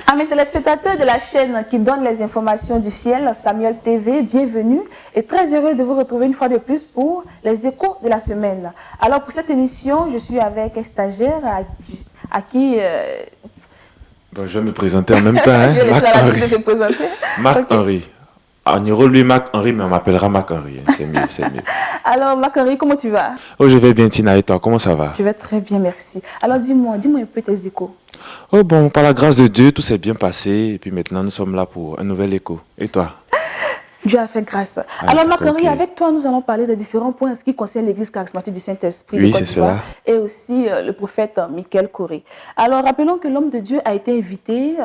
Amis téléspectateurs de la chaîne qui donne les informations du ciel, Samuel TV, bienvenue et très heureux de vous retrouver une fois de plus pour les échos de la semaine. Alors pour cette émission, je suis avec un stagiaire à qui... Bon, je vais me présenter en même temps, hein. Marc-Henri. En héros, lui, Marc-Henri, mais on m'appellera Marc-Henri. Hein. C'est mieux, c'est mieux. Alors, Marc-Henri, comment tu vas? Oh, je vais bien, Tina, et toi, comment ça va? Je vais très bien, merci. Alors, dis-moi un peu tes échos. Oh bon, par la grâce de Dieu, tout s'est bien passé. Et puis maintenant, nous sommes là pour un nouvel écho. Et toi? Dieu a fait grâce. Alors, Marc-Henri, avec toi, nous allons parler de différents points en ce qui concerne l'église charismatique du Saint-Esprit. Oui, c'est cela. Et aussi le prophète Michael Coré. Alors, rappelons que l'homme de Dieu a été invité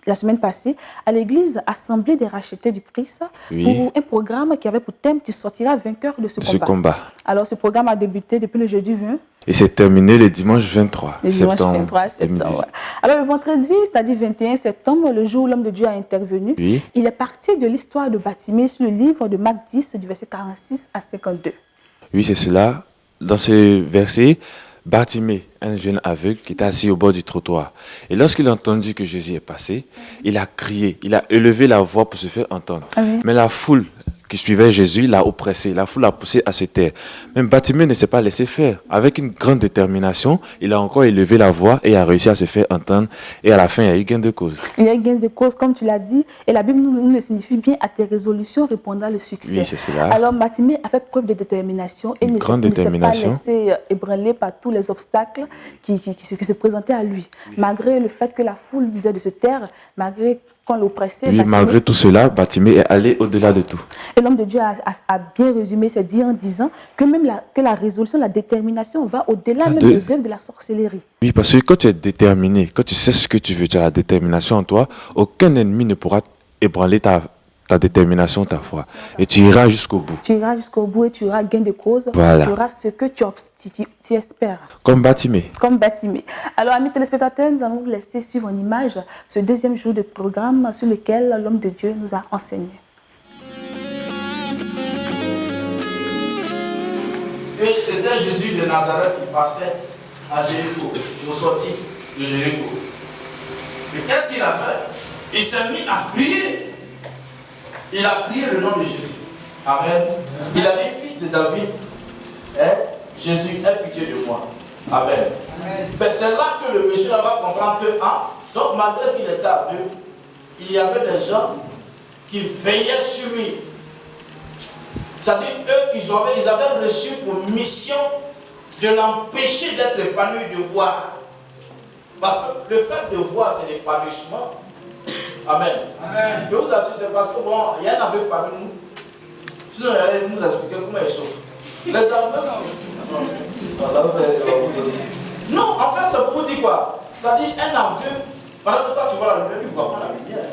la semaine passée à l'église Assemblée des rachetés du Christ pour un programme qui avait pour thème « Tu sortiras vainqueur de ce combat ». Alors, ce programme a débuté depuis le jeudi 20. Et c'est terminé le dimanche 23 septembre. 23 septembre. Alors, le vendredi, c'est-à-dire 21 septembre, le jour où l'homme de Dieu a intervenu, il est parti de l'histoire de Bartimée sur le livre de Marc 10, du verset 46 à 52. Oui, c'est cela. Dans ce verset, Bartimée, un jeune aveugle qui était assis au bord du trottoir. Et lorsqu'il a entendu que Jésus est passé, il a crié, il a élevé la voix pour se faire entendre. Mais la foule qui suivait Jésus l'a oppressé, la foule l'a poussé à se taire. Même Bartimée ne s'est pas laissé faire. Avec une grande détermination, il a encore élevé la voix et a réussi à se faire entendre. Et à la fin, il y a eu gain de cause. Il y a eu gain de cause, comme tu l'as dit. Et la Bible nous le signifie bien, à tes résolutions répondra le succès. Oui, c'est cela. Alors Bartimée a fait preuve de détermination et ne s'est pas laissé ébranler par tous les obstacles qui se présentaient à lui. Malgré le fait que la foule disait de se taire, malgré qu'on l'oppressait. Oui, malgré tout cela, Bartimée est allé au-delà de tout. Et l'homme de Dieu a bien résumé ses dires en disant que même la résolution, la détermination va au-delà même des œuvres de la sorcellerie. Oui, parce que quand tu es déterminé, quand tu sais ce que tu veux, tu as la détermination en toi, aucun ennemi ne pourra ébranler ta détermination, ta foi. Et tu iras jusqu'au bout. Tu iras jusqu'au bout et tu auras gain de cause. Voilà. Tu auras ce que tu espères. Comme Bartimée. Comme Bartimée. Alors, amis téléspectateurs, nous allons vous laisser suivre en image ce deuxième jour de programme sur lequel l'homme de Dieu nous a enseigné. Et c'était Jésus de Nazareth qui passait à Jéricho, au sorti de Jéricho. Mais qu'est-ce qu'il a fait? Il s'est mis à prier. Il a prié le nom de Jésus. Amen. Il a dit, fils de David, Jésus, aie pitié de moi. Amen. Mais c'est là que le monsieur va comprendre que, donc malgré qu'il était aveugle, il y avait des gens qui veillaient sur lui. C'est-à-dire qu'eux, ils avaient reçu pour mission de l'empêcher d'être épanoui de voir. Parce que le fait de voir, c'est l'épanouissement. Amen. Amen. Je vous assure, c'est parce que bon, il y a un aveugle parmi nous. Sinon, il allait nous expliquer comment il souffre. Les aveugles, ça vous fait aussi. Non, en fait, c'est pour dire quoi? Ça dit un aveugle, pendant que toi tu vois la lumière, il ne voit pas la lumière.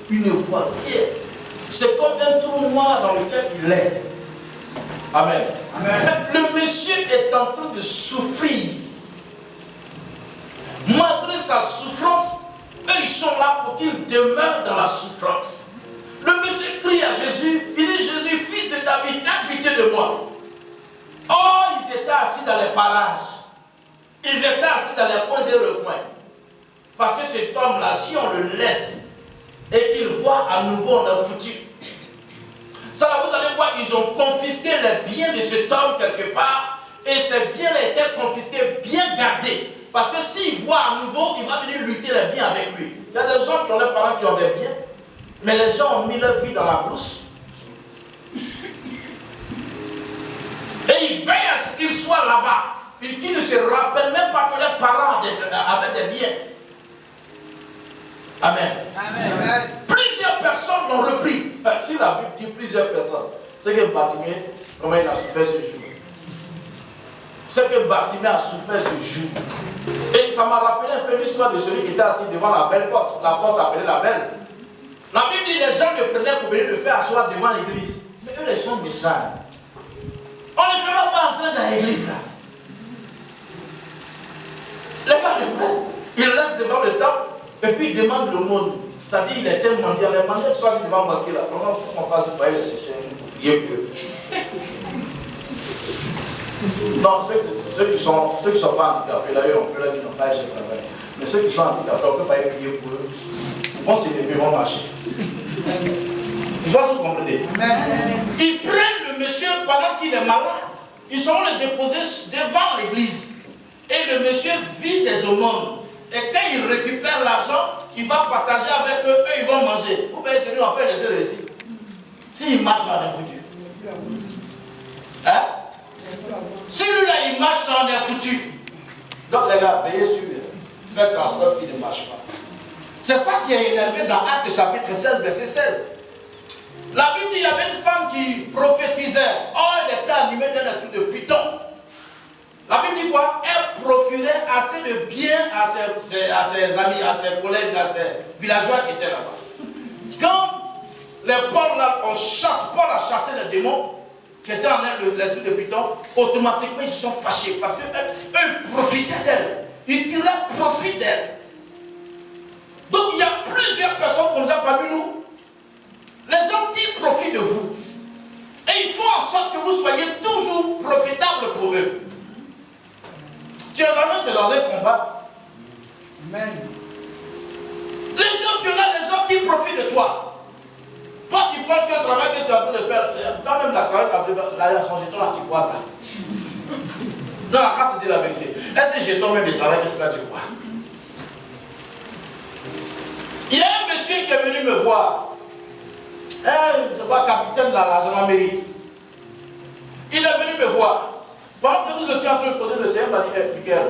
Il ne voit rien. C'est comme un trou noir dans lequel il est. Amen. Amen. Le monsieur est en train de souffrir. Malgré sa souffrance, eux, ils sont là pour qu'il demeure dans la souffrance. Le monsieur crie à Jésus, il dit, Jésus, fils de David, aie pitié de moi. Oh, ils étaient assis dans les parages. Ils étaient assis dans les coins et recoins. Parce que cet homme-là, si on le laisse et qu'il voit à nouveau, on a foutu. Ça, là, vous allez voir, ils ont confisqué les biens de cet homme quelque part et ces biens étaient confisqués, bien gardés. Parce que s'il voit à nouveau, il va venir lutter les biens avec lui. Il y a des gens qui ont des parents qui ont des biens, mais les gens ont mis leur vie dans la brousse. Et ils veillent à ce qu'ils soient là-bas. Qui ne se rappellent même pas que leurs parents avaient des biens. Amen. Amen. Plusieurs personnes l'ont repris. Si la Bible dit plusieurs personnes, c'est que Bartimée, comment il a souffert ce jour. C'est que Bartimée a souffert ce jour. Et ça m'a rappelé un peu l'histoire de celui qui était assis devant la belle porte. La porte appelée la belle. La Bible dit les gens le prenaient pour venir le faire asseoir devant l'église. Mais eux, les gens méchants. On ne fait même pas entrer dans l'église. Les gars, Et puis il demande le monde. Ça dit, il était mendiant. Les mendiants qui sont assis devant la mosquée là, comment on fasse pour aller les chercher un jour pour prier pour eux? Non, ceux qui sont pas handicapés, là, on peut leur dire, non, pas ce travail. Mais ceux qui sont handicapés, on ne peut pas y prier pour eux. On s'est levé, vont marcher. Je vois ce que vous comprenez. Ils prennent le monsieur pendant qu'il est malade. Ils sont le déposer devant l'église. Et le monsieur vit des aumônes. Et quand il récupère l'argent, il va partager avec eux, eux ils vont manger. Vous payez celui on peut laisser le récit. S'il marche dans les foutus. Hein? Si lui-là il marche dans les foutus. Donc les gars, veillez sur lui. Faites en sorte qu'il ne marche pas. C'est ça qui est énervé dans Actes chapitre 16, verset 16. La Bible dit qu'il y avait une femme qui prophétisait. Oh, elle était animée d'un esprit de python. La Bible dit quoi? Elle procurait assez de biens à ses amis, à ses collègues, à ses villageois qui étaient là-bas. Quand les Paul là, Paul a chassé les démons qui étaient en elle, l'esprit de python, automatiquement ils se sont fâchés parce qu'eux profitaient d'elle. Ils tiraient profit d'elle. Donc il y a plusieurs personnes comme ça parmi nous. Les gens tirent profit de vous. Et il faut en sorte que vous soyez toujours profitable pour eux. Tu es vraiment dans un combat. Amen. Les gens, tu as des gens qui profitent de toi. Toi, tu penses que le travail que tu es en train de faire, quand même la travail que tu as fait, tu as son jeton là, tu crois ça. Non, la grâce, c'est la vérité. Est-ce que jeton même de travail que tu fais, tu crois? Il y a un monsieur qui est venu me voir. C'est pas capitaine de la gendarmerie. Il est venu me voir. Pendant que nous étions en train de poser le Seigneur, m'a dit, Michael,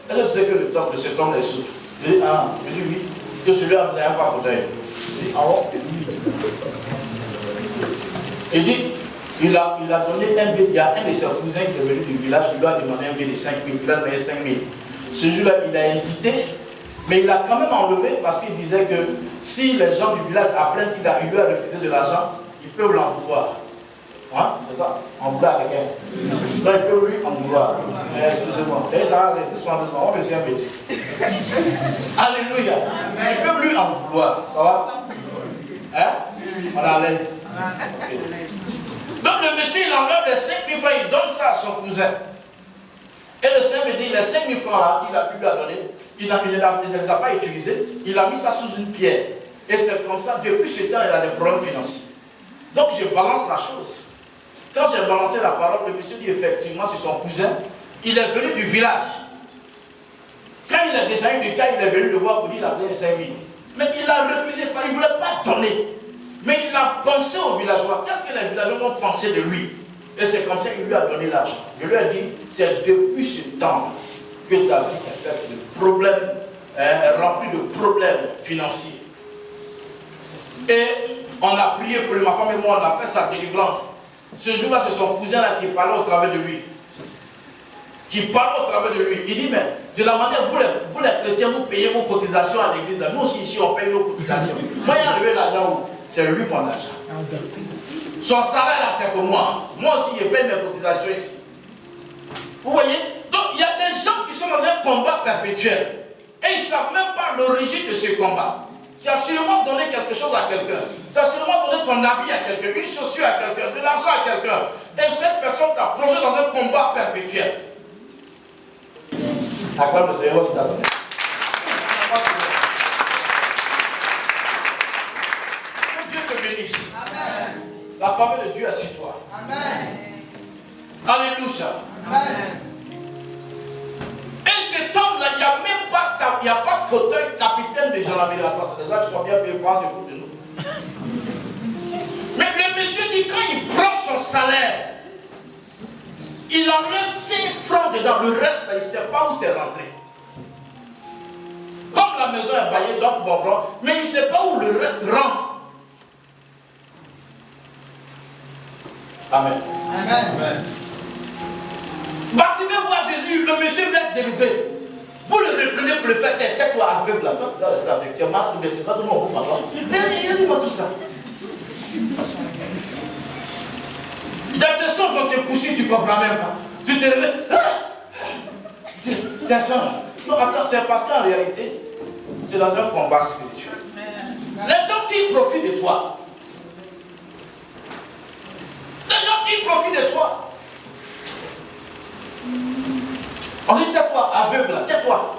est-ce que tu sais que le temps de cet homme est souffle? Je dis, ah, je dis oui, que celui-là n'a pas fauteuil. Je dis, ah bon? Il dit, il a donné un billet, il y a un de ses cousins qui est venu du village, il lui a demandé un billet de 5 000, il a donné 5 000. Ce jour-là, il a hésité, mais il a quand même enlevé parce qu'il disait que si les gens du village apprennent qu'il lui a refusé de l'argent, ils peuvent l'en vouloir. Hein? C'est ça? En vouloir à quelqu'un. Donc ils peuvent lui en vouloir. Excusez-moi, c'est ça, doucement, on le sait un peu. Alléluia. Ils peuvent lui en vouloir. Ça va? Hein? On est à l'aise. Okay. Donc le monsieur, il enlève les 5 000 francs, il donne ça à son cousin. Et le Seigneur me dit, les 5 000 francs là, qu'il a pu lui donner, il ne les a pas utilisés, il a mis ça sous une pierre. Et c'est comme ça, depuis ce temps, il a des problèmes financiers. Donc je balance la chose. Quand j'ai balancé la parole, le monsieur dit effectivement, c'est son cousin. Il est venu du village. Quand il est descendu du cas, il est venu le voir pour dire qu'il a bien 5 000. Mais il a refusé, il ne voulait pas donner. Mais il a pensé aux villageois. Qu'est-ce que les villageois ont pensé de lui? Et c'est comme ça qu'il lui a donné l'argent. Je lui ai dit, c'est depuis ce temps que ta vie est faite de problèmes, remplie de problèmes financiers. Et on a prié pour lui, ma femme et moi, on a fait sa délivrance. Ce jour-là, c'est son cousin là qui parlait au travers de lui. Qui parle au travers de lui. Il dit, mais de la manière, vous les chrétiens, vous payez vos cotisations à l'église. Nous aussi, ici, on paye nos cotisations. Moi, il y a arrivé l'argent où? C'est lui mon argent. Son salaire là, c'est pour moi. Moi aussi, je paye mes cotisations ici. Vous voyez? Donc, il y a des gens qui sont dans un combat perpétuel. Et ils ne savent même pas l'origine de ce combat. Tu as sûrement donné quelque chose à quelqu'un. Tu as sûrement donné ton habit à quelqu'un, une chaussure à quelqu'un, de l'argent à quelqu'un. Et cette personne t'a plongé dans un combat perpétuel. Acclame le Seigneur aussi dans sa vie. Que Dieu te bénisse. Amen. La faveur de Dieu est sur toi. Amen. Alléluia. Amen. Et cet homme-là, il n'y a même pas, il n'y a pas fauteuil capitaine de gendarmerie. C'est déjà qu'ils sont bien payés pour se foutre de nous. Mais le monsieur dit, quand il prend son salaire, il enlève 5 francs dedans. Le reste, il ne sait pas où c'est rentré. Comme la maison est baillée, donc bon franc, mais il ne sait pas où le reste rentre. Amen. Amen. Bartimée voit Jésus, le monsieur vient délivrer. Vous le reprenez pour le faire, tais-toi aveugle là. Toi, tu dois rester avec. Tu es malade, mais tu ne sais pas comment on vous fait. Dis-moi tout ça. Dans tes sens, on te poursuit, tu ne comprends même pas. Tu te réveilles. C'est ça. Non, attends, c'est parce qu'en réalité, Tu es dans un combat spirituel. Les gens qui profitent de toi. Les gens qui profitent de toi. On dit tais-toi, aveugle, tais-toi.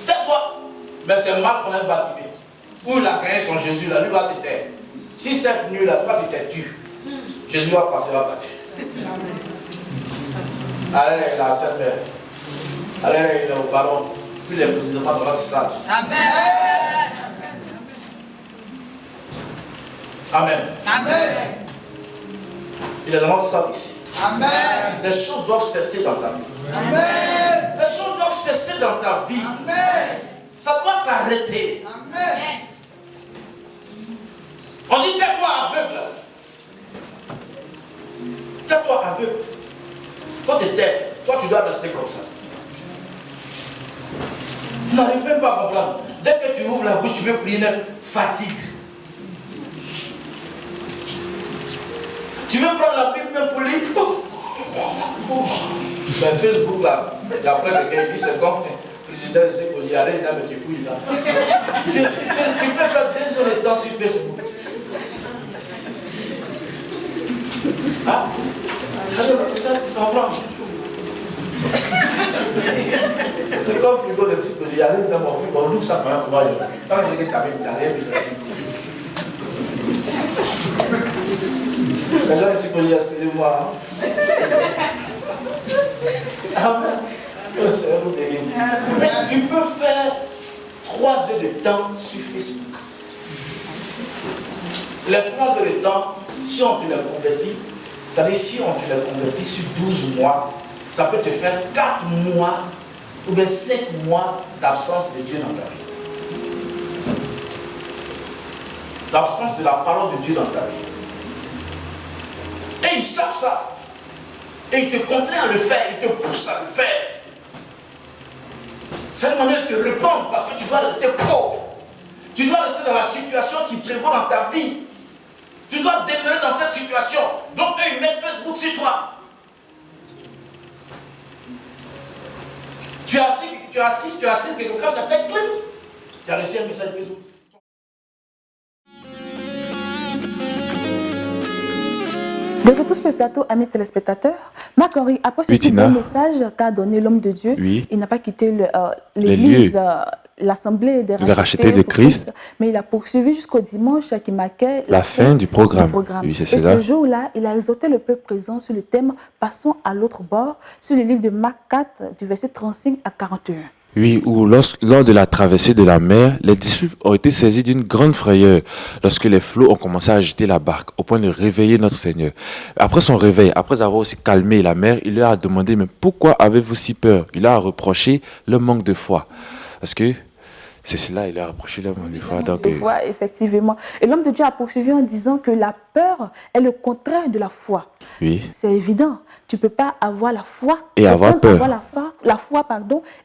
Tais-toi. Mais c'est mal qu'on ait bâti. Où il a gagné son Jésus, là, lui va se taire. Si cette nuit là, toi tu t'es tu, Jésus va passer, va partir. Allez, il a 7 heures. Allez, il est au ballon. Puis il est précisément dans notre salle. Amen. Amen. Amen. Il est dans notre salle ici. Amen. Les choses doivent cesser dans ta vie. Amen. Les choses doivent cesser dans ta vie. Amen. Ça doit s'arrêter. Amen. On dit tais-toi aveugle. Tais-toi aveugle. Faut te taire. Toi tu dois rester comme ça. Tu n'arrives même pas à comprendre. Dès que tu ouvres la bouche, tu veux prier, fatigue. Tu veux prendre la Bible même pour lire. Mais Facebook là, d'après le gars, il dit c'est comme frigidaire, c'est pour y aller, là, mais tu fouilles là. Tu peux faire 2 heures de temps sur Facebook. Ah, ça va prendre. C'est comme frigo de psychologie. Il y a dans mon frigo, on ouvre ça pendant qu'on va y aller. Quand on dit que tu avais une carrière, les gens ici disent excusez-moi. Amen. Mais tu peux faire 3 heures de temps sur Facebook. Les 3 heures de temps, si on te les convertit, ça veut dire si on te les convertit sur 12 mois, ça peut te faire 4 mois ou bien 5 mois d'absence de Dieu dans ta vie. D'absence de la parole de Dieu dans ta vie. Et ils savent ça. Et ils te contraignent à le faire, ils te poussent à le faire. C'est une manière de te répondre parce que tu dois rester pauvre. Tu dois rester dans la situation qui prévaut dans ta vie. Tu dois demeurer dans cette situation. Donc eux, ils mettent Facebook sur toi. Tu as assis quelque part, ta tête pleine. Tu as reçu un message Facebook. De retour sur le plateau, amis téléspectateurs, Marc-Henri, après ce petit message qu'a donné l'homme de Dieu, il n'a pas quitté l'église, l'assemblée des rachetés de Christ, mais il a poursuivi jusqu'au dimanche qui marquait la fin du programme. Oui, et ce jour-là, il a exhorté le peuple présent sur le thème « Passons à l'autre bord » sur le livre de Marc 4, du verset 35 à 41. Oui, où lors de la traversée de la mer, les disciples ont été saisis d'une grande frayeur lorsque les flots ont commencé à agiter la barque au point de réveiller notre Seigneur. Après son réveil, après avoir aussi calmé la mer, il leur a demandé « Mais pourquoi avez-vous si peur ?» Il leur a reproché le manque de foi. Parce que c'est cela, il leur a reproché le manque de foi. Foi, effectivement. Et l'homme de Dieu a poursuivi en disant que la peur est le contraire de la foi. Oui. C'est évident. Tu ne peux pas avoir la foi et avoir peur. La foi,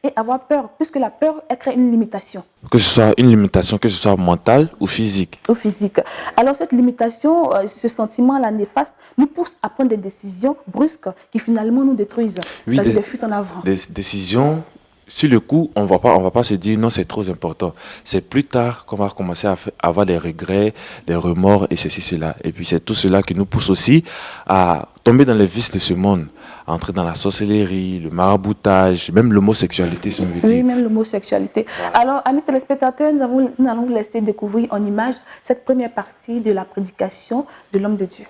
et avoir peur, puisque la peur, elle crée une limitation. Que ce soit une limitation, que ce soit mentale ou physique. Ou physique. Alors cette limitation, ce sentiment-là néfaste, nous pousse à prendre des décisions brusques qui finalement nous détruisent. Oui, des fuites en avant. Des décisions, sur le coup, on va pas se dire non, c'est trop important. C'est plus tard qu'on va commencer à avoir des regrets, des remords et ceci, cela. Et puis c'est tout cela qui nous pousse aussi à tomber dans les vices de ce monde, à entrer dans la sorcellerie, le maraboutage, même l'homosexualité, si on veut dire. Oui, même l'homosexualité. Voilà. Alors, amis téléspectateurs, nous allons vous laisser découvrir en image cette première partie de la prédication de l'homme de Dieu.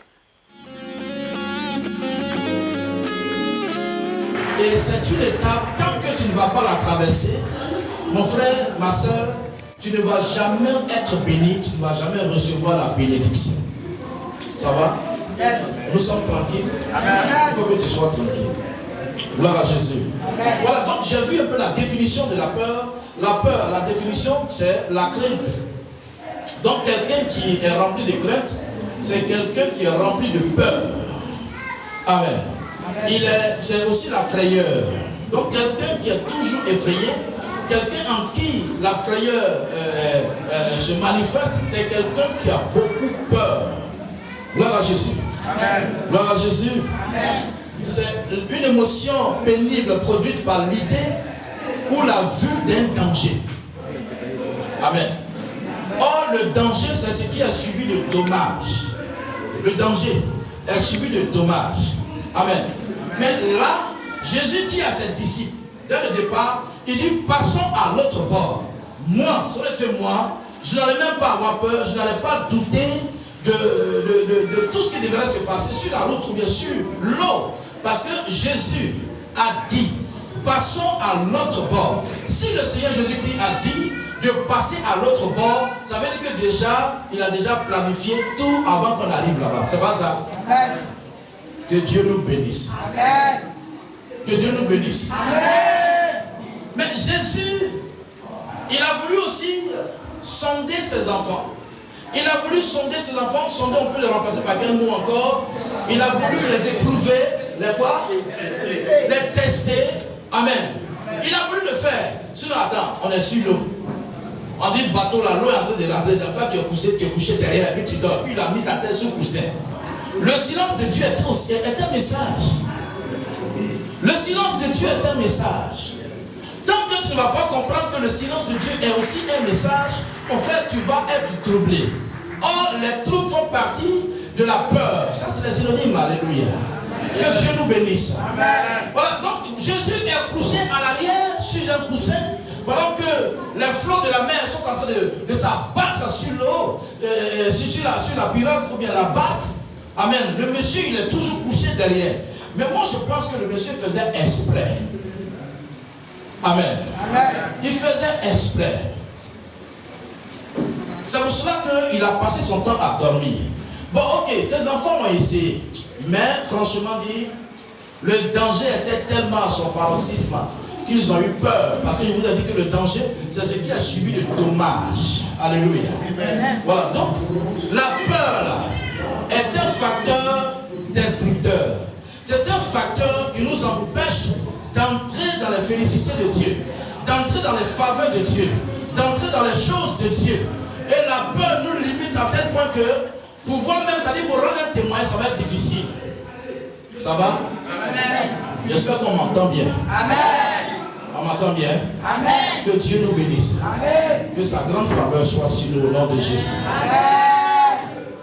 Et c'est une étape, tant que tu ne vas pas la traverser, mon frère, ma soeur, tu ne vas jamais être béni, tu ne vas jamais recevoir la bénédiction. Ça va? Nous sommes tranquilles. Il faut que tu sois tranquille. Gloire à Jésus. Voilà, donc j'ai vu un peu la définition de la peur. La peur, la définition, c'est la crainte. Donc quelqu'un qui est rempli de crainte, c'est quelqu'un qui est rempli de peur. Amen. C'est aussi la frayeur. Donc quelqu'un qui est toujours effrayé, quelqu'un en qui la frayeur se manifeste, c'est quelqu'un qui a beaucoup peur. Gloire à Jésus. Amen. Gloire à Jésus. C'est une émotion pénible produite par l'idée ou la vue d'un danger. Amen. Or, le danger, c'est ce qui a suivi le dommage. Le danger est suivi de dommage. Amen. Mais là, Jésus dit à ses disciples, dès le départ, il dit, passons à l'autre bord. Moi, ça aurait été moi, je n'allais même pas avoir peur, je n'allais pas douter de tout ce qui devrait se passer sur la route ou bien sur l'eau. Parce que Jésus a dit, passons à l'autre bord. Si le Seigneur Jésus-Christ a dit de passer à l'autre bord, ça veut dire que déjà, il a déjà planifié tout avant qu'on arrive là-bas. C'est pas ça? Amen. Que Dieu nous bénisse. Amen. Que Dieu nous bénisse. Amen. Mais Jésus, il a voulu aussi sonder ses enfants. Il a voulu sonder ses enfants. Sonder, on peut les remplacer par quel mot encore? Il a voulu les éprouver, les quoi? Les tester. Amen. Il a voulu le faire. Sinon, attends, on est sur l'eau. On dit bateau, là, l'eau est en train de rentrer. Toi, tu es couché derrière, et puis tu dors. Puis il a mis sa tête sous le coussin. Le silence de Dieu est un message. Le silence de Dieu est un message. Tant que tu ne vas pas comprendre que le silence de Dieu est aussi un message, en fait, tu vas être troublé. Or, les troubles font partie de la peur. Ça, c'est les synonymes. Alléluia. Que Dieu nous bénisse. Amen. Voilà, donc Jésus est couché à l'arrière sur un coussin, pendant que les flots de la mer sont en train de s'abattre sur l'eau, sur la pirogue ou bien la barque. Amen. Le monsieur, il est toujours couché derrière. Mais moi, je pense que le monsieur faisait exprès. Amen. Amen. Il faisait exprès. C'est pour cela qu'il a passé son temps à dormir. Bon, ok, ses enfants ont essayé. Mais franchement dit, le danger était tellement à son paroxysme qu'ils ont eu peur. Parce que je vous ai dit que le danger, c'est ce qui a suivi le dommage. Alléluia. Amen. Voilà, donc la peur là, est un facteur destructeur. C'est un facteur qui nous empêche d'entrer dans la félicité de Dieu, d'entrer dans les faveurs de Dieu, d'entrer dans les choses de Dieu. Et la peur nous limite à tel point que pouvoir même, c'est-à-dire pour rendre un témoin, ça va être difficile. Ça va? Amen. J'espère qu'on m'entend bien. Amen. On m'entend bien? Amen. Que Dieu nous bénisse. Amen. Que sa grande faveur soit sur nous au nom de Jésus.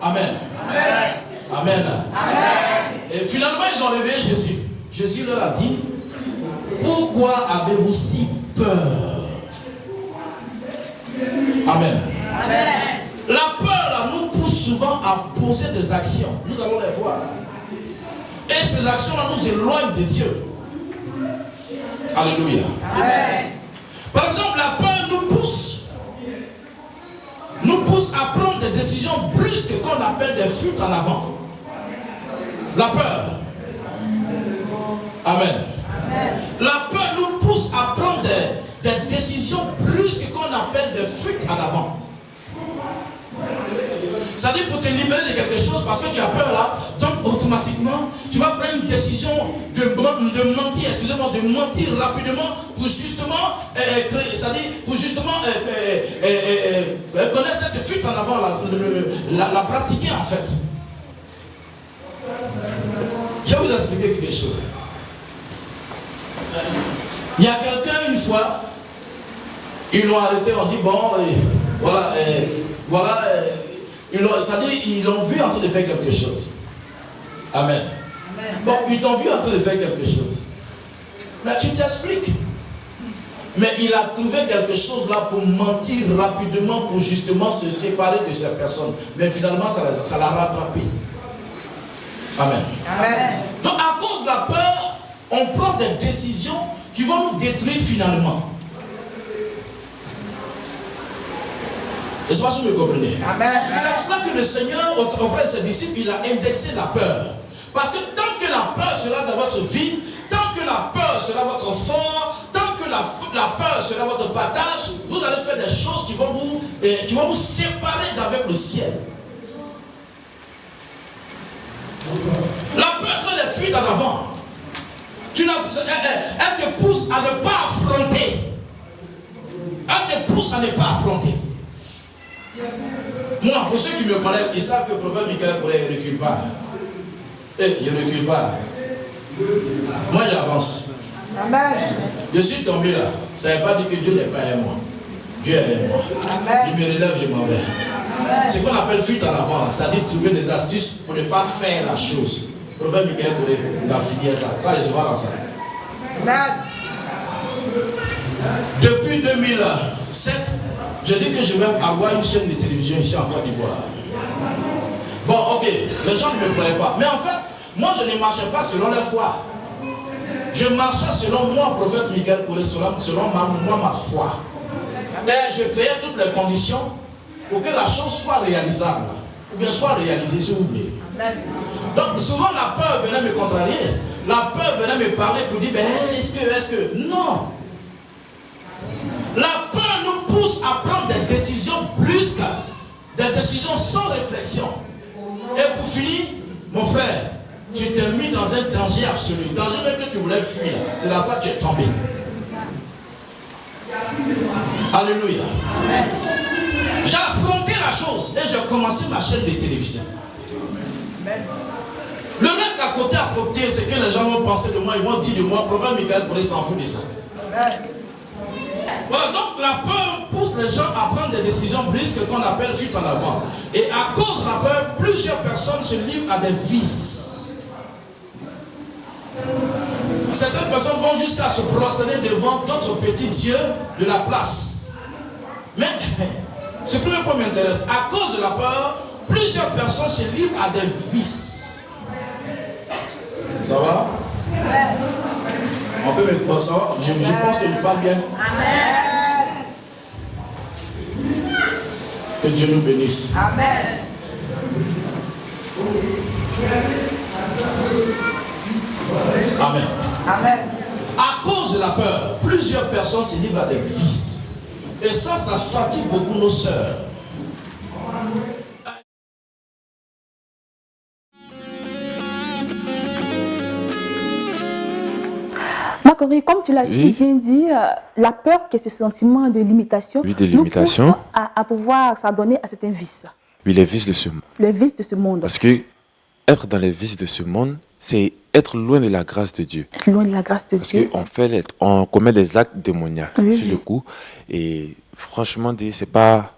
Amen. Amen. Amen. Amen. Et finalement, ils ont réveillé Jésus. Jésus leur a dit, pourquoi avez-vous si peur? Amen. Amen. La peur là, nous pousse souvent à poser des actions. Nous allons les voir. Et ces actions-là nous éloignent de Dieu. Alléluia. Amen. Par exemple, la peur nous pousse à prendre des décisions brusques qu'on appelle des fuites en avant. La peur. Amen. Amen. La peur nous pousse à prendre des décisions brusques qu'on appelle des fuites en avant. C'est-à-dire pour te libérer de quelque chose, parce que tu as peur là, donc automatiquement, tu vas prendre une décision de mentir, excusez-moi, de mentir rapidement pour justement, c'est-à-dire pour justement connaître cette fuite en avant, la pratiquer en fait. Je vais vous expliquer quelque chose. Il y a quelqu'un une fois, ils l'ont arrêté, on dit bon, voilà. C'est-à-dire ils l'ont vu en train de faire quelque chose. Amen. Amen. Bon, ils t'ont vu en train de faire quelque chose. Mais tu t'expliques. Mais il a trouvé quelque chose là pour mentir rapidement, pour justement se séparer de cette personne. Mais finalement, ça l'a rattrapé. Amen. Amen. Donc à cause de la peur, on prend des décisions qui vont nous détruire finalement. Je ne sais pas si vous me comprenez. C'est pour cela que le Seigneur, auprès de ses disciples, il a indexé la peur. Parce que tant que la peur sera dans votre vie, tant que la peur sera votre fort, tant que la peur sera votre partage, vous allez faire des choses qui vont vous séparer d'avec le ciel. La peur crée des fuites en avant. Elle te pousse à ne pas affronter. Elle te pousse à ne pas affronter. Moi, pour ceux qui me connaissent, ils savent que le prophète Michael ne recule pas. Et il ne recule pas. Moi, j'avance. Amen. Je suis tombé là. Ça ne veut pas dire que Dieu n'est pas à moi. Dieu est avec moi. Il me relève, je m'en vais. C'est ce qu'on appelle fuite en avant, c'est-à-dire trouver des astuces pour ne pas faire la chose. Prophète Michael Kouré, il a fini ça. Quand je vois dans ça. Depuis 2007, je dis que je vais avoir une chaîne de télévision ici en Côte d'Ivoire. Bon, ok, les gens ne me croyaient pas. Mais en fait, moi je ne marchais pas selon la foi. Je marchais selon moi, prophète Michael Kouré, selon ma foi. Et je créais toutes les conditions pour que la chose soit réalisable. Ou bien soit réalisée, si vous voulez. Donc souvent la peur venait me contrarier. La peur venait me parler pour dire, ben, est-ce que... Non. La peur nous pousse à prendre des décisions brusques, des décisions sans réflexion. Et pour finir, mon frère, tu t'es mis dans un danger absolu. Danger même que tu voulais fuir. C'est dans ça que tu es tombé. Alléluia. J'ai affronté la chose et j'ai commencé ma chaîne de télévision. Le reste à côté, c'est que les gens vont penser de moi, ils vont dire de moi, prophète Michael Kouré s'en fout de ça. Voilà, donc la peur pousse les gens à prendre des décisions brusques qu'on appelle fuite en avant. Et à cause de la peur, plusieurs personnes se livrent à des vices. Certaines personnes vont jusqu'à se prosterner devant d'autres petits dieux de la place. Mais ce qui m'intéresse, à cause de la peur, plusieurs personnes se livrent à des vices. Ça va? On peut me croire ça? Je pense que je parle bien. Amen. Que Dieu nous bénisse. Amen. Amen. Amen. À cause de la peur, plusieurs personnes se livrent à des vices. Et ça fatigue beaucoup nos sœurs. Macori, comme tu l'as si bien dit, la peur, qui est ce sentiment de limitation, nous pousse à pouvoir s'adonner à certains vices. Oui, les vices de ce monde. Les vices de ce monde. Parce que être dans les vices de ce monde, c'est être loin de la grâce de Dieu. Être loin de la grâce de Dieu. Parce qu'on commet des actes démoniaques sur le coup. Et franchement, c'est pas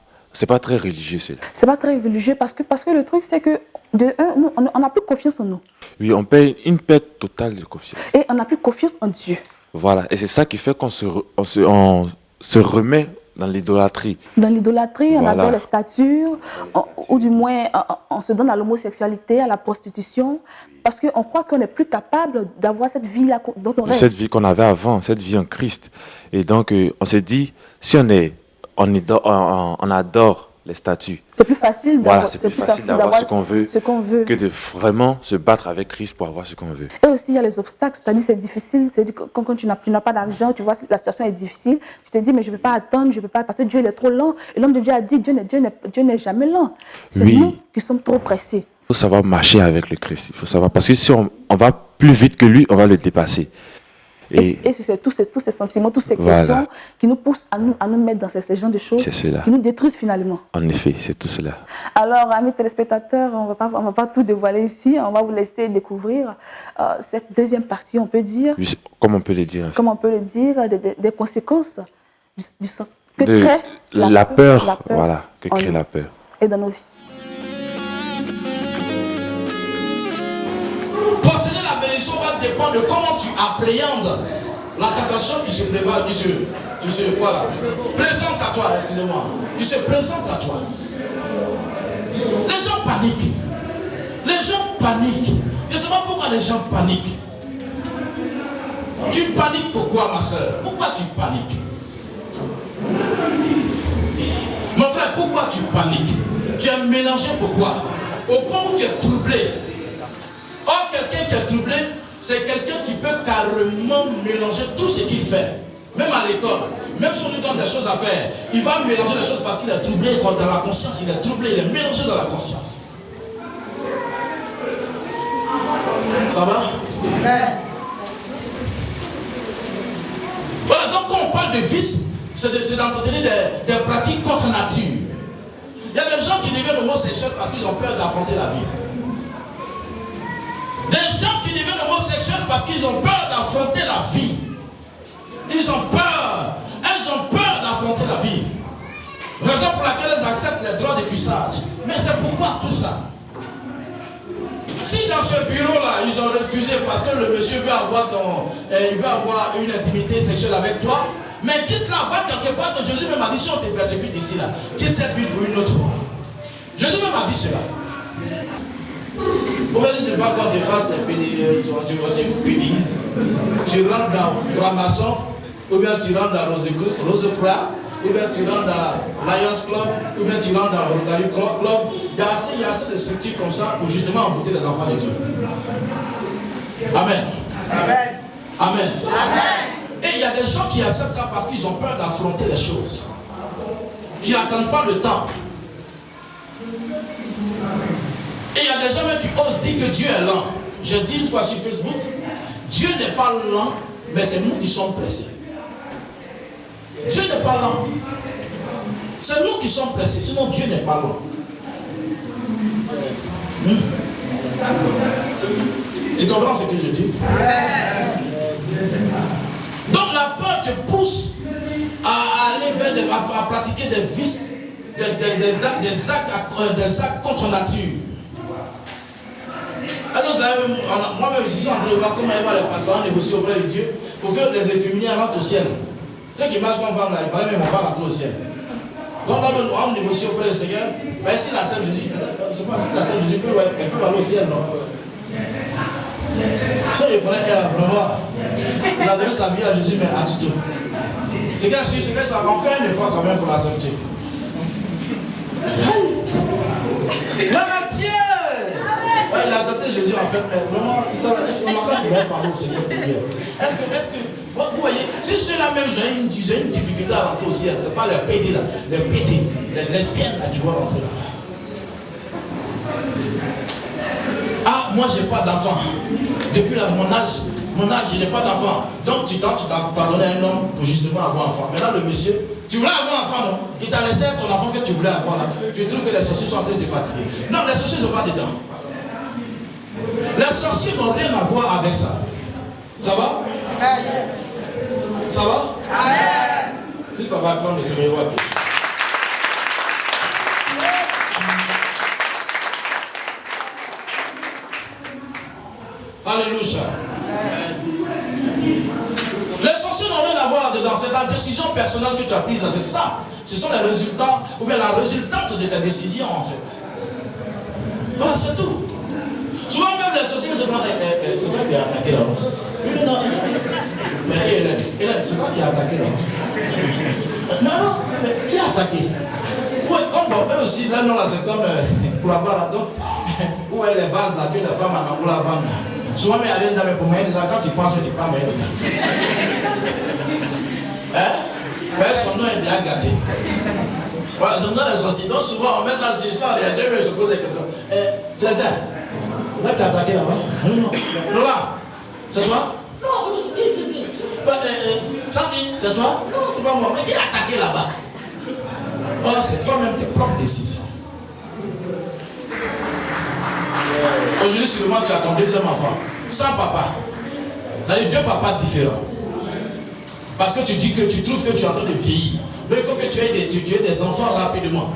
très religieux cela. C'est pas très religieux parce que le truc, c'est que de un, on n'a plus confiance en nous. Oui, on paye une perte totale de confiance. Et on n'a plus confiance en Dieu. Voilà, et c'est ça qui fait qu'on se remet dans l'idolâtrie. Dans l'idolâtrie, on adore les statues, ou du moins on se donne à l'homosexualité, à la prostitution, parce qu'on croit qu'on n'est plus capable d'avoir cette vie-là dont on rêve. Cette vie qu'on avait avant, cette vie en Christ. Et donc on s'est dit, si on adore les statues, c'est plus facile d'avoir ce qu'on veut que de vraiment se battre avec Christ pour avoir ce qu'on veut. Et aussi il y a les obstacles, c'est-à-dire c'est difficile, quand tu n'as pas d'argent, tu vois la situation est difficile, tu te dis mais je ne peux pas attendre, je ne peux pas, parce que Dieu il est trop lent. Et l'homme de Dieu a dit Dieu n'est jamais lent. C'est nous qui sommes trop pressés. Il faut savoir marcher avec le Christ, il faut savoir, parce que si on va plus vite que lui, on va le dépasser. Et c'est tous ces sentiments, toutes ces questions qui nous poussent à nous mettre dans ces genres de choses qui nous détruisent finalement. En effet, c'est tout cela. Alors, amis téléspectateurs, on va pas tout dévoiler ici, on va vous laisser découvrir cette deuxième partie, on peut dire. Comme on peut le dire. Comme on peut le dire, des conséquences que crée la peur. Voilà, que crée la peur. Et dans nos vies. Posséder la bénédiction va dépendre de comment tu appréhendes la tentation qui se présente à toi, excusez-moi. Qui se présente à toi. Les gens paniquent. Les gens paniquent. Je ne sais pas pourquoi les gens paniquent. Tu paniques pourquoi, ma soeur? Pourquoi tu paniques? Mon frère, pourquoi tu paniques? Tu es mélangé pourquoi? Au point où tu es troublé. Or, quelqu'un qui est troublé, c'est quelqu'un qui peut carrément mélanger tout ce qu'il fait. Même à l'école, même si on lui donne des choses à faire, il va mélanger les choses parce qu'il est troublé dans la conscience. Il est troublé, il est mélangé dans la conscience. Ça va? Voilà, donc quand on parle de vice, c'est d'entretenir des pratiques contre nature. Il y a des gens qui deviennent homosexuels parce qu'ils ont peur d'affronter la vie. Des gens qui deviennent homosexuels parce qu'ils ont peur d'affronter la vie. Ils ont peur. Elles ont peur d'affronter la vie. les droits de cuissage. Mais c'est pourquoi tout ça? Si dans ce bureau-là, ils ont refusé parce que le monsieur veut avoir une intimité sexuelle avec toi, mais quitte-la, va quelque part que Jésus même a dit, si on te persécute ici, là, quitte cette ville pour une autre. Jésus même a dit cela. Pourquoi tu ne vas quand tu fasses tu punisses, tu rentres dans franc-maçon, ou bien tu rentres dans Rose-Croix, ou bien tu rentres dans Lions Club, ou bien tu rentres dans Rotary Club. Il y a assez de structures comme ça pour justement envoûter les enfants de Dieu. Amen. Amen. Amen. Amen. Et il y a des gens qui acceptent ça parce qu'ils ont peur d'affronter les choses. Qui n'attendent pas le temps. Et il y a des gens même qui osent dire que Dieu est lent. Je dis une fois sur Facebook, Dieu n'est pas lent, mais c'est nous qui sommes pressés. Dieu n'est pas lent. C'est nous qui sommes pressés, sinon Dieu n'est pas lent. Tu comprends ce que je dis? Donc la peur te pousse à aller à pratiquer des vices, des actes contre nature. Alors, moi-même, je suis en train de voir comment les pasteurs négocient auprès de Dieu pour que les infirmiers rentrent au ciel. Ceux qui marchent comme femmes là, ils paraissent même pas rentrer au ciel. Donc là, on négocie auprès du Seigneur. Ben, si la Sainte Jésus, je ne sais pas si la Sainte Jésus peut aller au ciel, non? Si je prenais elle, vraiment, il a donné sa vie à Jésus, mais à tout. C'est que ça va faire un effort quand même pour l'accepter. Dieu! Ouais, il a accepté Jésus en fait, mais vraiment, est-ce qu'on va parler au Seigneur pour lui? Est-ce que, vous voyez, si ceux-là même j'ai une difficulté à rentrer au ciel, c'est pas les PD là, les lesbiennes là qui vont rentrer là. Ah, moi j'ai pas d'enfant. Depuis mon âge, je n'ai pas d'enfant. Donc tu t'as donné un homme pour justement avoir un enfant. Mais là, le monsieur, tu voulais avoir un enfant, non? Il t'a laissé ton enfant que tu voulais avoir là. Tu trouves que les sorciers sont en train de te fatiguer. Non, les sorciers ne sont pas dedans. Les sorciers n'ont rien à voir avec ça. Ça va? Ça va? Si ça va prendre le Seigneur. Alléluia. Les sorciers n'ont rien à voir là-dedans. C'est la décision personnelle que tu as prise. C'est ça. Ce sont les résultats, ou bien la résultante de ta décision en fait. Voilà, c'est tout. Souvent même les sorciers se demandent, c'est toi qui a attaqué là-bas. Non. Mais Hélène, c'est toi qui a attaqué là-bas. Non, mais qui a attaqué? Oui, comme eux aussi, là, non, là, c'est comme pour avoir là-dedans. Où est les vases là que les femmes en ont la vendre. Souvent, mais il y a des pour moi, quand tu penses que tu parles, mais hein? Son nom est bien gâté. Voilà, c'est dans les sorciers. Donc, souvent, on met ça sur l'histoire, il y a deux mecs qui se posent des questions. C'est ça. Là, tu as attaqué là-bas? Non. Lola, c'est toi? Non, Safi, c'est toi? Non, c'est pas moi. Mais qui a attaqué là-bas? Oh, c'est toi-même tes propres décisions. Aujourd'hui, sûrement, tu as ton deuxième enfant, sans papa. C'est-à-dire deux papas différents. Parce que tu dis que tu trouves que tu es en train de vieillir. Donc, il faut que tu aies des enfants rapidement.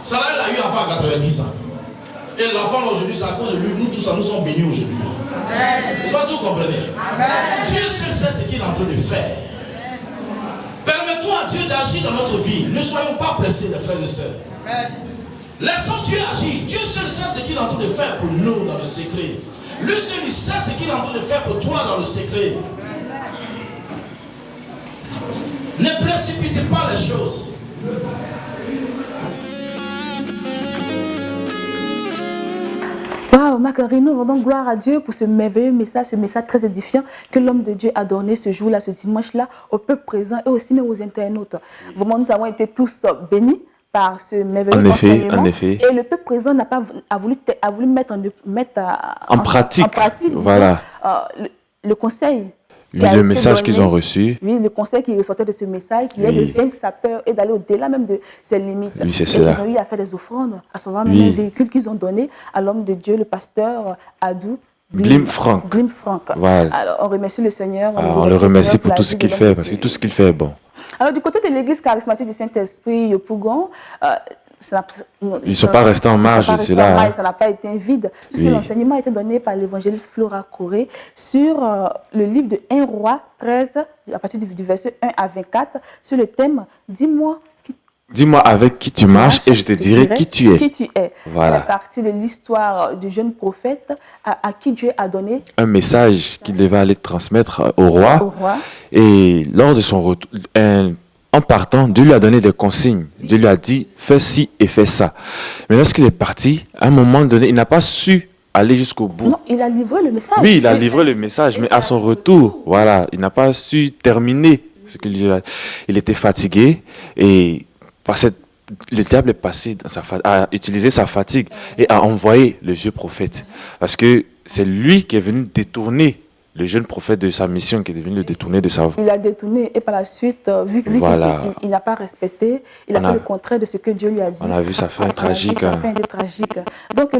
Sarah, elle a eu un enfant à 90 ans. Et l'enfant aujourd'hui, c'est à cause de lui. Nous tous, nous sommes bénis aujourd'hui. Je ne sais pas si vous comprenez. Dieu seul sait ce qu'il est en train de faire. Permets-toi à Dieu d'agir dans notre vie. Ne soyons pas pressés, les frères et sœurs. Laissons Dieu agir. Dieu seul sait ce qu'il est en train de faire pour nous dans le secret. Lui seul il sait ce qu'il est en train de faire pour toi dans le secret. Ne précipitez pas les choses. Waouh, Macarie, nous rendons gloire à Dieu pour ce merveilleux message, ce message très édifiant que l'homme de Dieu a donné ce jour-là, ce dimanche-là, au peuple présent et aussi même aux internautes. Vraiment, nous avons été tous bénis par ce merveilleux enseignement. En effet. Et le peuple présent n'a pas voulu mettre en pratique voilà. Le conseil. Oui, le message qu'ils ont reçu. Oui, le conseil qui ressortait de ce message, qui est de vaincre sa peur et d'aller au-delà même de ses limites. Oui, c'est cela. Ils ont eu à faire des offrandes, à savoir même un véhicule qu'ils ont donné à l'homme de Dieu, le pasteur Adou Blim Frank. Blim Frank. Voilà. Alors, on remercie le Seigneur. On le remercie pour tout ce qu'il fait, parce que tout ce qu'il fait est bon. Alors, du côté de l'église charismatique du Saint-Esprit, Yopougon, ils ne sont pas restés en marge de cela. Ça n'a pas été vide, puisque l'enseignement a été donné par l'évangéliste Flora Corée sur le livre de 1 Roi 13, à partir du verset 1 à 24, sur le thème « Dis-moi avec qui tu marches et je te dirai qui tu es. » Voilà. C'est partie de l'histoire du jeune prophète à qui Dieu a donné un message qu'il devait aller transmettre au roi. Et lors de son retour, en partant, Dieu lui a donné des consignes. Dieu lui a dit, fais ci et fais ça. Mais lorsqu'il est parti, à un moment donné, il n'a pas su aller jusqu'au bout. Non, il a livré le message. Oui, il a livré le message, mais à son retour, voilà, il n'a pas su terminer ce que il était fatigué et le diable est passé à utiliser sa fatigue et à envoyer le vieux prophète. Parce que c'est lui qui est venu détourner le jeune prophète de sa mission, qui est devenu le détourner de sa voie. Il a détourné et par la suite, vu qu'il n'a pas respecté, il a fait le contraire de ce que Dieu lui a dit. On a vu sa fin tragique. Donc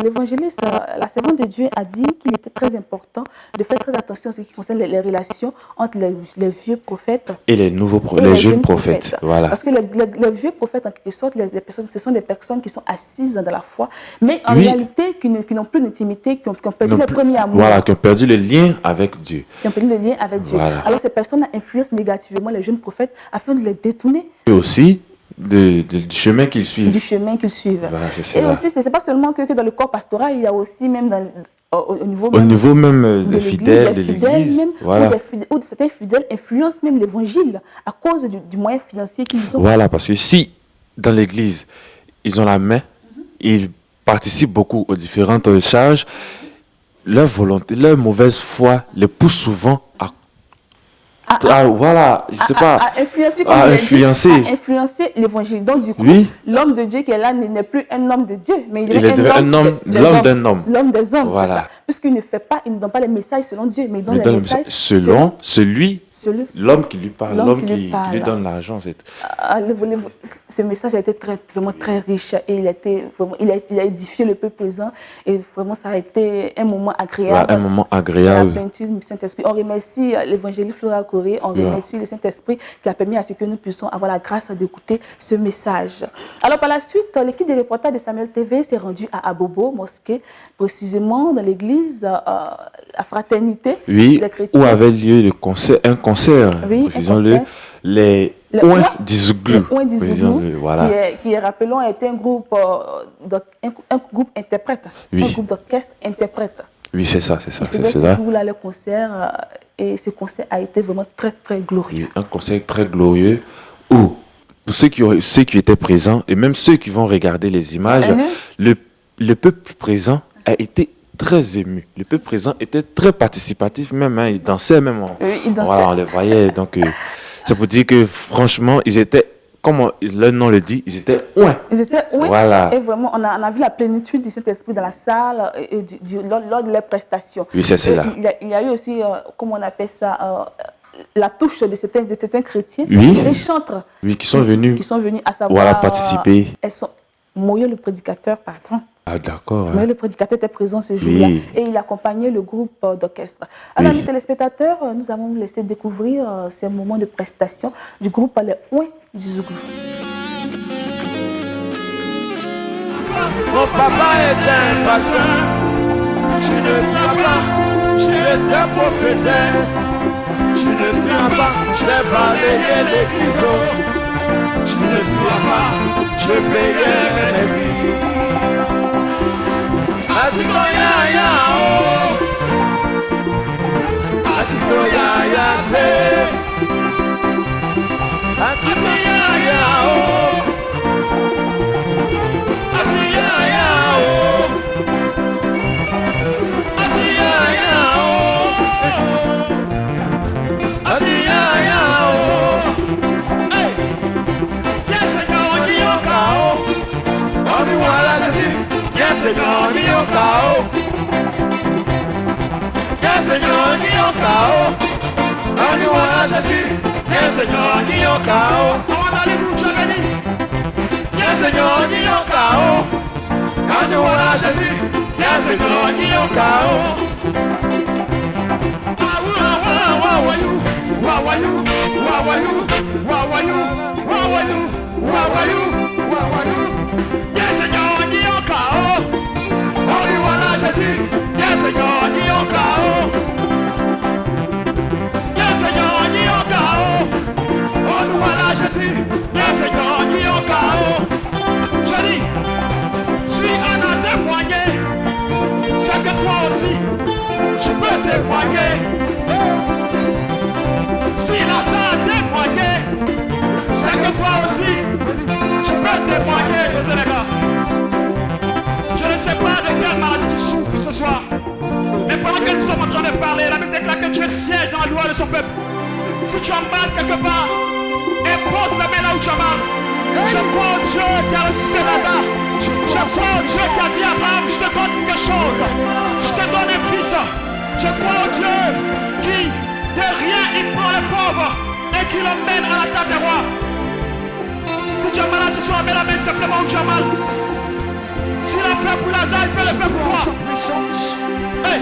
l'évangéliste, la servante de Dieu a dit qu'il était très important de faire très attention à ce qui concerne les relations entre les vieux prophètes et les jeunes prophètes. Voilà. Parce que les vieux prophètes, en quelque sorte, ce sont des personnes qui sont assises dans la foi, mais en réalité qui n'ont plus d'intimité, qui ont perdu le premier amour. Voilà, qui ont perdu le lien avec Dieu. Voilà. Alors ces personnes influencent négativement les jeunes prophètes afin de les détourner. Et aussi du chemin qu'ils suivent. Voilà, et aussi, ce n'est pas seulement que dans le corps pastoral, il y a aussi même au niveau même des fidèles de l'Église, où certains fidèles influencent même l'Évangile à cause du moyen financier qu'ils ont. Voilà, parce que si dans l'Église, ils ont la main, ils participent beaucoup aux différentes charges, leur volonté, leur mauvaise foi les pousse souvent à influencer l'évangile. Donc du coup, l'homme de Dieu qui est là n'est plus un homme de Dieu, mais il est l'homme d'un homme. L'homme des hommes, voilà. Puisqu'il ne donne pas les messages selon Dieu, mais il donne les messages selon l'homme qui lui parle, l'homme qui lui donne l'argent. Ce message a été vraiment très riche et il a édifié le peuple présent et vraiment ça a été un moment agréable. Un moment agréable. La peinture du Saint-Esprit. On remercie l'évangéliste Flora Corée, on remercie le Saint-Esprit qui a permis à ce que nous puissions avoir la grâce d'écouter ce message. Alors par la suite, l'équipe de reportage de Samuel TV s'est rendue à Abobo, mosquée, précisément dans l'église la Fraternité. Oui, où avait lieu un concert, précisons-le, les Ouin d'Izouglou. Voilà. Qui, rappelons, a été un groupe interprète, un groupe d'orchestre interprète. Oui, c'est ça. Le concert, et ce concert a été vraiment très, très glorieux. Oui, un concert très glorieux où, pour ceux qui étaient présents, et même ceux qui vont regarder les images, le peuple présent a été très ému. Le peuple présent était très participatif, même, il dansait même. Voilà, on les voyait. Donc, c'est pour dire que, franchement, ils étaient, comme leur nom le dit, ils étaient ouin. Voilà. Et vraiment, on a vu la plénitude de cet esprit dans la salle lors de leurs prestations. Oui, c'est cela. Il y a eu aussi, comment on appelle ça, la touche de certains chrétiens, des chantres. Oui, qui sont venus à savoir participer. Moyo le prédicateur, pardon. Ah, d'accord. Mais le prédicateur était présent ce jour-là et il accompagnait le groupe d'orchestre. Alors, les téléspectateurs, nous avons laissé découvrir ces moments de prestation du groupe Les Ouin d'Izouglou. Mon papa est un pasteur, tu ne tiens pas, j'étais prophétesse, tu ne tiens pas, j'ai balayé l'église, tu ne tiens pas, je payais mes dîmes. Atiko ya ya o, atiko ya ya se, atiko ya ya o, atiko ya ya o, atiko ya ya o, atiko ya ya o. Hey, yes I know ni oka o, omi wala Jésus. Seigneur, ni au chaos. Seigneur, ni au chaos. On y voit Jésus. Seigneur, ni au chaos. On va aller vous chamaner. Seigneur, ni au chaos. On y voit Jésus. Seigneur, ni au chaos. Ah, wa wa wa wa you, wa wa you, wa wa you. Yes, Seigneur, ni au chaos. On lui voilà Jésus. Yes, Seigneur, ni au chaos. Yes, Seigneur, ni au chaos. On lui voilà Jésus. Yes, Seigneur, ni au chaos. Je dis, si on a témoigné, c'est que toi aussi, tu peux témoigner. Si Lazare a témoigné, c'est que toi aussi, tu peux témoigner, les gars. Je ne sais pas de quelle maladie tu souffres ce soir, mais pendant que nous sommes en train de parler, la Bible déclare que Dieu siège dans la gloire de son peuple. Si tu as mal quelque part, impose la main là où tu as mal. Je crois au Dieu qui a ressuscité Lazare. Je crois au Dieu qui a dit à Abraham, je te donne quelque chose. Je te donne un fils. Je crois au Dieu qui, de rien, il prend le pauvre et qui l'emmène à la table des rois. Si tu as malade ce soir, mets la main simplement où tu as mal. S'il a fait pour Lazare, il peut le faire pour toi. Hey.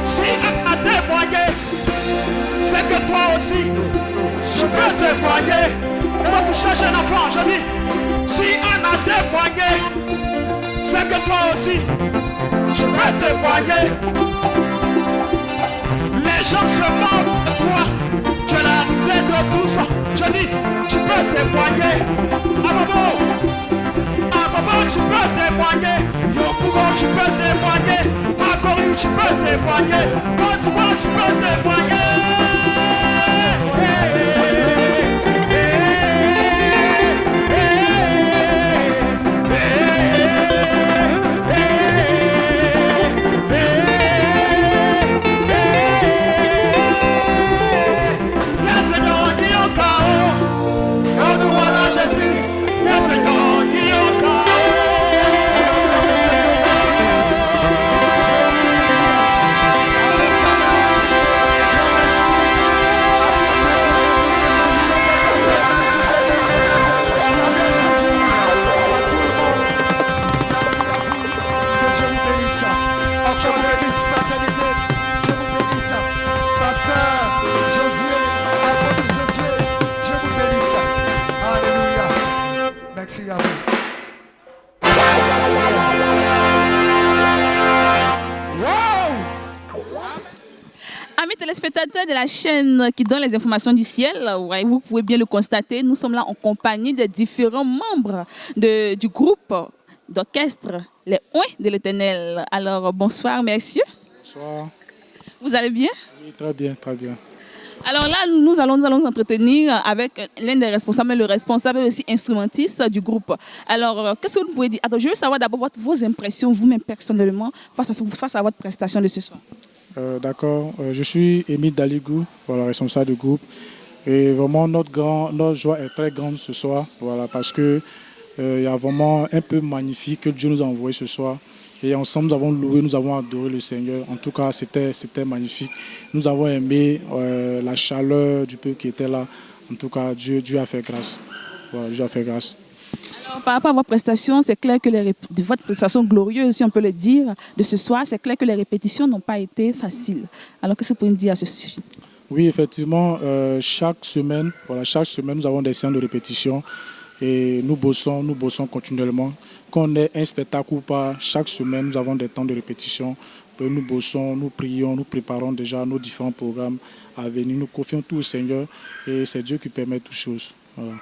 Si on a témoigné, c'est que toi aussi, tu peux témoigner. Toi qui cherches un enfant, je dis, si on a témoigné, c'est que toi aussi, tu peux témoigner. Les gens se moquent de toi, tu es la risée de tous. Je dis, tu peux témoigner. Ah Bobo, tu peux témoigner. Yopougo, tu peux témoigner. Makori, tu peux témoigner. Quand tu vois, tu peux témoigner. Amis téléspectateurs de la chaîne qui donne les informations du ciel, vous pouvez bien le constater, nous sommes là en compagnie des différents membres du groupe d'orchestre Les Oins de l'Éternel. Alors bonsoir messieurs. Bonsoir. Vous allez bien? Oui, très bien, très bien. Alors là, nous allons nous entretenir avec l'un des responsables, le responsable et aussi instrumentiste du groupe. Alors, qu'est-ce que vous pouvez dire? Attends, je veux savoir d'abord vos impressions, vous-même personnellement, face à votre prestation de ce soir. D'accord, je suis Émile Daligou, voilà, responsable du groupe. Et vraiment, notre joie est très grande ce soir, voilà, parce qu'il y a vraiment un peu magnifique que Dieu nous a envoyé ce soir. Et ensemble, nous avons loué, nous avons adoré le Seigneur. En tout cas, c'était magnifique. Nous avons aimé la chaleur du peuple qui était là. En tout cas, Dieu a fait grâce. Voilà, Dieu a fait grâce. Alors, par rapport à votre prestation, c'est clair que de votre prestation glorieuse, si on peut le dire, de ce soir, c'est clair que les répétitions n'ont pas été faciles. Alors, qu'est-ce que vous pouvez nous dire à ce sujet? Oui, effectivement, chaque semaine, nous avons des séances de répétition et nous bossons continuellement. Quand on est un spectacle ou pas, chaque semaine, nous avons des temps de répétition. Nous bossons, nous prions, nous préparons déjà nos différents programmes à venir. Nous confions tout au Seigneur et c'est Dieu qui permet toutes choses. Voilà.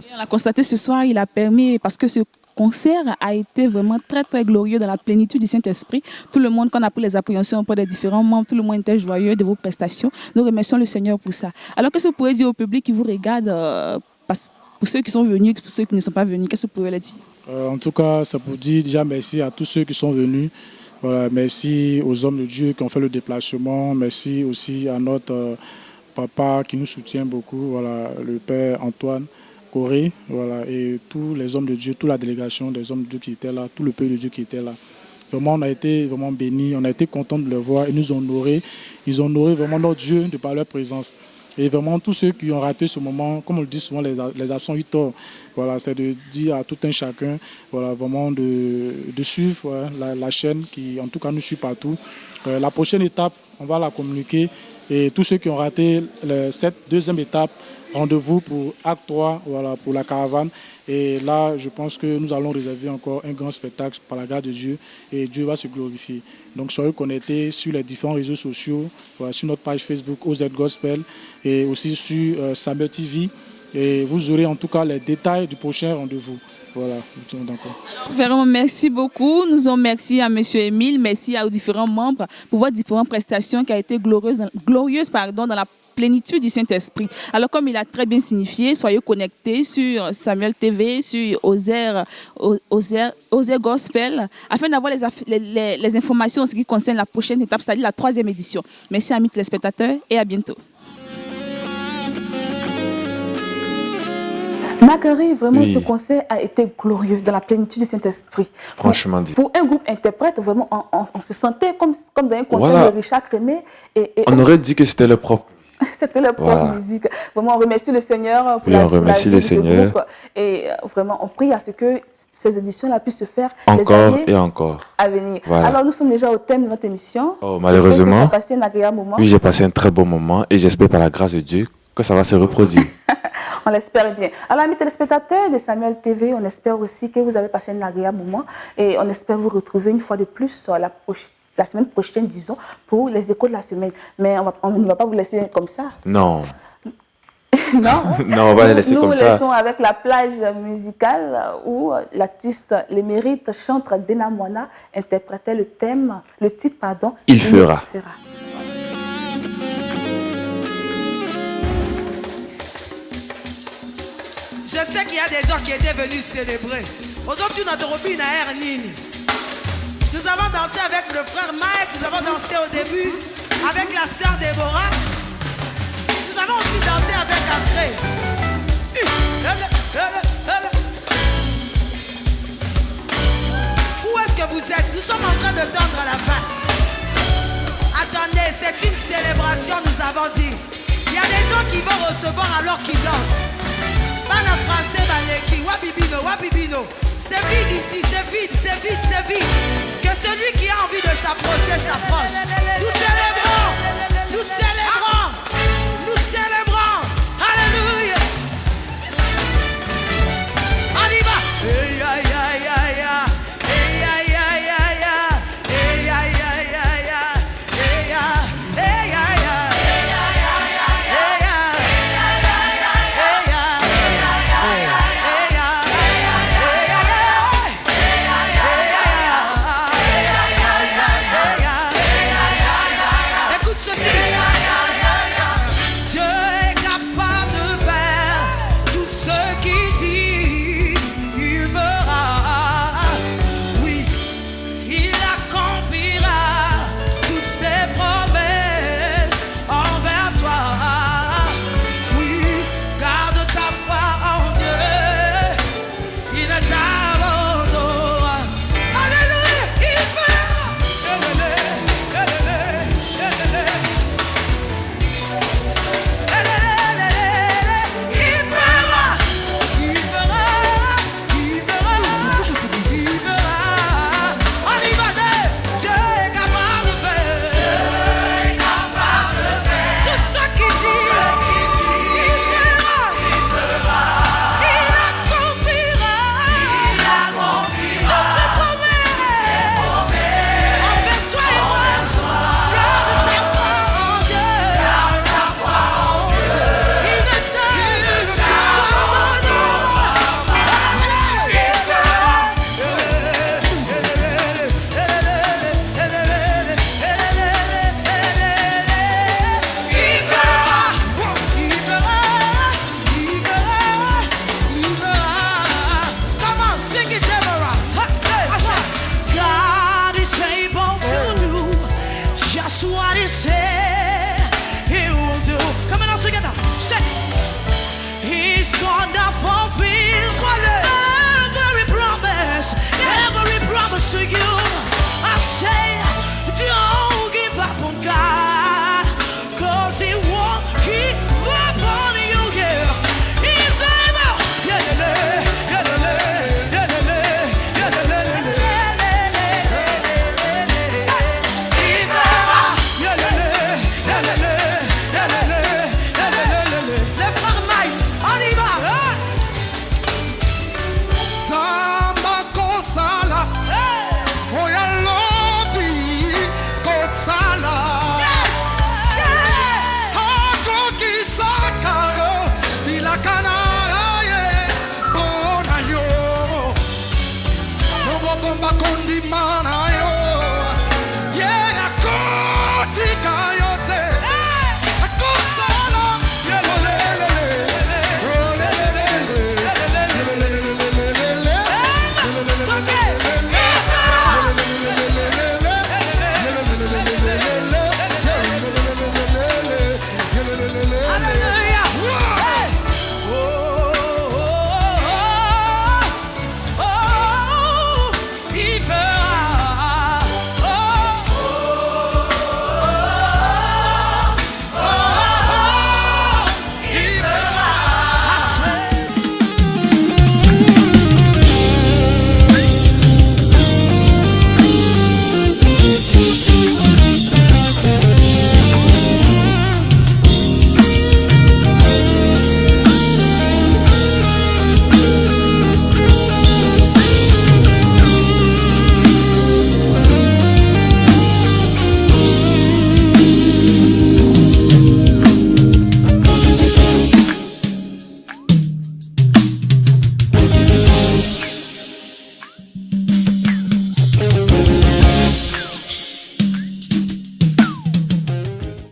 Et on l'a constaté ce soir, il a permis, parce que ce concert a été vraiment très très glorieux dans la plénitude du Saint-Esprit. Tout le monde, quand on a pris les appréhensions auprès des différents membres, tout le monde était joyeux de vos prestations. Nous remercions le Seigneur pour ça. Alors qu'est-ce que vous pourriez dire au public qui vous regarde, pour ceux qui sont venus, pour ceux qui ne sont pas venus, qu'est-ce que vous pouvez leur dire? En tout cas, ça pour dire déjà merci à tous ceux qui sont venus. Voilà, merci aux hommes de Dieu qui ont fait le déplacement. Merci aussi à notre papa qui nous soutient beaucoup, voilà, le père Antoine Corée, voilà, et tous les hommes de Dieu, toute la délégation des hommes de Dieu qui étaient là, tout le peuple de Dieu qui était là. Vraiment, on a été vraiment bénis, on a été contents de les voir et nous honorer. Ils ont honoré vraiment notre Dieu de par leur présence. Et vraiment, tous ceux qui ont raté ce moment, comme on le dit souvent, les absents 8 heures, voilà, c'est de dire à tout un chacun, voilà, vraiment de suivre voilà, la chaîne qui, en tout cas, nous suit partout. La prochaine étape, on va la communiquer Et tous ceux qui ont raté cette deuxième étape, rendez-vous pour Acte 3, voilà, pour la caravane. Et là, je pense que nous allons réserver encore un grand spectacle par la grâce de Dieu et Dieu va se glorifier. Donc, soyez connectés sur les différents réseaux sociaux, voilà, sur notre page Facebook OZ Gospel et aussi sur Samuel TV. Et vous aurez en tout cas les détails du prochain rendez-vous. Voilà, vraiment, merci beaucoup. Nous en merci à M. Émile, merci aux différents membres pour vos différentes prestations qui ont été glorieuses dans la plénitude du Saint-Esprit. Alors, comme il a très bien signifié, soyez connectés sur Samuel TV, sur Oser Gospel, afin d'avoir les informations en ce qui concerne la prochaine étape, c'est-à-dire la 3e édition. Merci, amis téléspectateurs, et à bientôt. Marguerite, vraiment, ce concert a été glorieux dans la plénitude du Saint-Esprit. Franchement dit. Pour un groupe interprète, vraiment, on se sentait comme dans un concert de Richard Crémé. On aurait dit que c'était le propre. C'était leur propre musique. Vraiment, on remercie le Seigneur pour on remercie le Seigneur. Groupe. Et vraiment, on prie à ce que ces éditions-là puissent se faire encore et encore à venir. Voilà. Alors, nous sommes déjà au thème de notre émission. Oh, malheureusement, j'ai passé un agréable moment. Oui, j'ai passé un très bon moment et j'espère par la grâce de Dieu que ça va se reproduire. On l'espère bien. Alors, amis téléspectateurs de Samuel TV, on espère aussi que vous avez passé un agréable moment et on espère vous retrouver une fois de plus la semaine prochaine, disons, pour les échos de la semaine. Mais on ne va pas vous laisser comme ça. Non. Non, non, on va les laisser comme ça. Nous vous laissons avec la plage musicale où l'artiste l'émérite chantre Dena Moana interprétait le titre, Il fera. Je sais qu'il y a des gens qui étaient venus célébrer. Aujourd'hui, notre robin a Nini. Nous avons dansé avec le frère Mike, nous avons dansé au début avec la sœur Déborah. Nous avons aussi dansé avec André. Où est-ce que vous êtes? Nous sommes en train de tendre à la fin. Attendez, c'est une célébration, nous avons dit. Il y a des gens qui vont recevoir alors qu'ils dansent. Pas le français, Maleki, Wabibino, Wabibino. C'est vide ici, c'est vide, c'est vide, c'est vide. Que celui qui a envie de s'approcher s'approche. Nous célébrons.